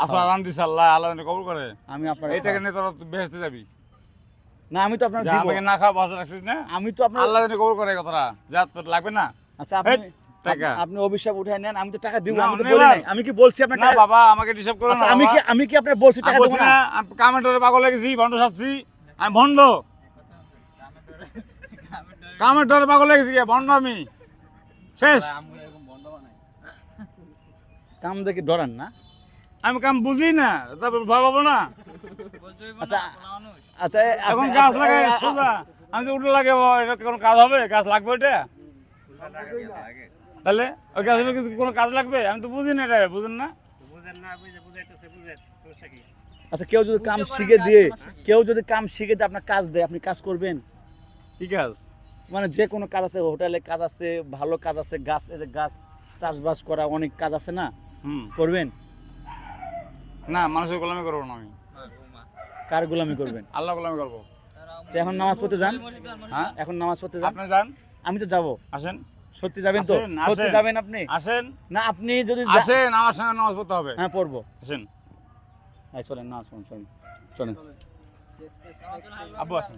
আসল আরাম দিছে আল্লাহ, আল্লাহ যেন কবুল করে। আমি আপনার এইটাকে নিয়ে তোরা বেহেশতে যাবি। না, আমি তো আপনার যা দিব। আমাকে না খাওয়া বাসা রাখছিস না, আমি তো আপনার আল্লাহ যেন কবুল করে এই কথাটা। যা তোর লাগবে না। আচ্ছা, আপনি টাকা আপনি অভিশাপ উঠায় নেন, আমি তো টাকা দিব। না, আমি তো নেবার। বলি নাই, আমি কি বলছি আপনার না টাকা? বাবা, আমাকে ডিস্টার্ব করো না আচ্ছা, বাবা। আমি কি আপনার বলছি আমি টাকা দেব বলছি না? না, আমি কামেন্টরে পাগল হয়ে গেছি, ভণ্ড সাচ্ছি। আমি ভণ্ড, কামেন্টরে পাগল হয়ে গেছি, ভণ্ড আমি। শেষ। কাম দেখে ডরান না? আমি কাম বুঝি না, তারপর ভাবাবো না। আচ্ছা আচ্ছা, এখন গাছ লাগাই সোজা, আমি তো উঠে লাগে, এটা কোনো কাজ হবে? গাছ লাগবে ওটা? তাহলে ওই গাছের কিছু কোনো কাজ লাগবে? আমি তো বুঝি না, এটা বুঝেন না। আচ্ছা, কেউ যদি কাম শিখে দিয়ে আপনার কাজ দেয়, আপনি কাজ করবেন? কি কাজ? মানে যে কোনো কাজ আছে, হোটেলে কাজ আছে, ভালো কাজ আছে, গাছ, এই যে গাছ চাষবাস করা, অনেক কাজ আছে না, করবেন? না, মানুষের গোলামি করবো না আমি। কার গোলামি করবেন? আল্লাহ গোলামি করবো। তো এখন নামাজ পড়তে যান। হ্যাঁ, এখন নামাজ পড়তে যান। আপনি যান, আমি তো যাব। আসেন। সত্যি যাবেন তো? আসেন, আসেন। সত্যি যাবেন আপনি? আসেন, না, আপনি যদি আসেন, আমার সঙ্গে নামাজ পড়তে হবে। হ্যাঁ, পড়বো। আসেন, চলেন না, চলেন চলেন। আব্বু আসেন।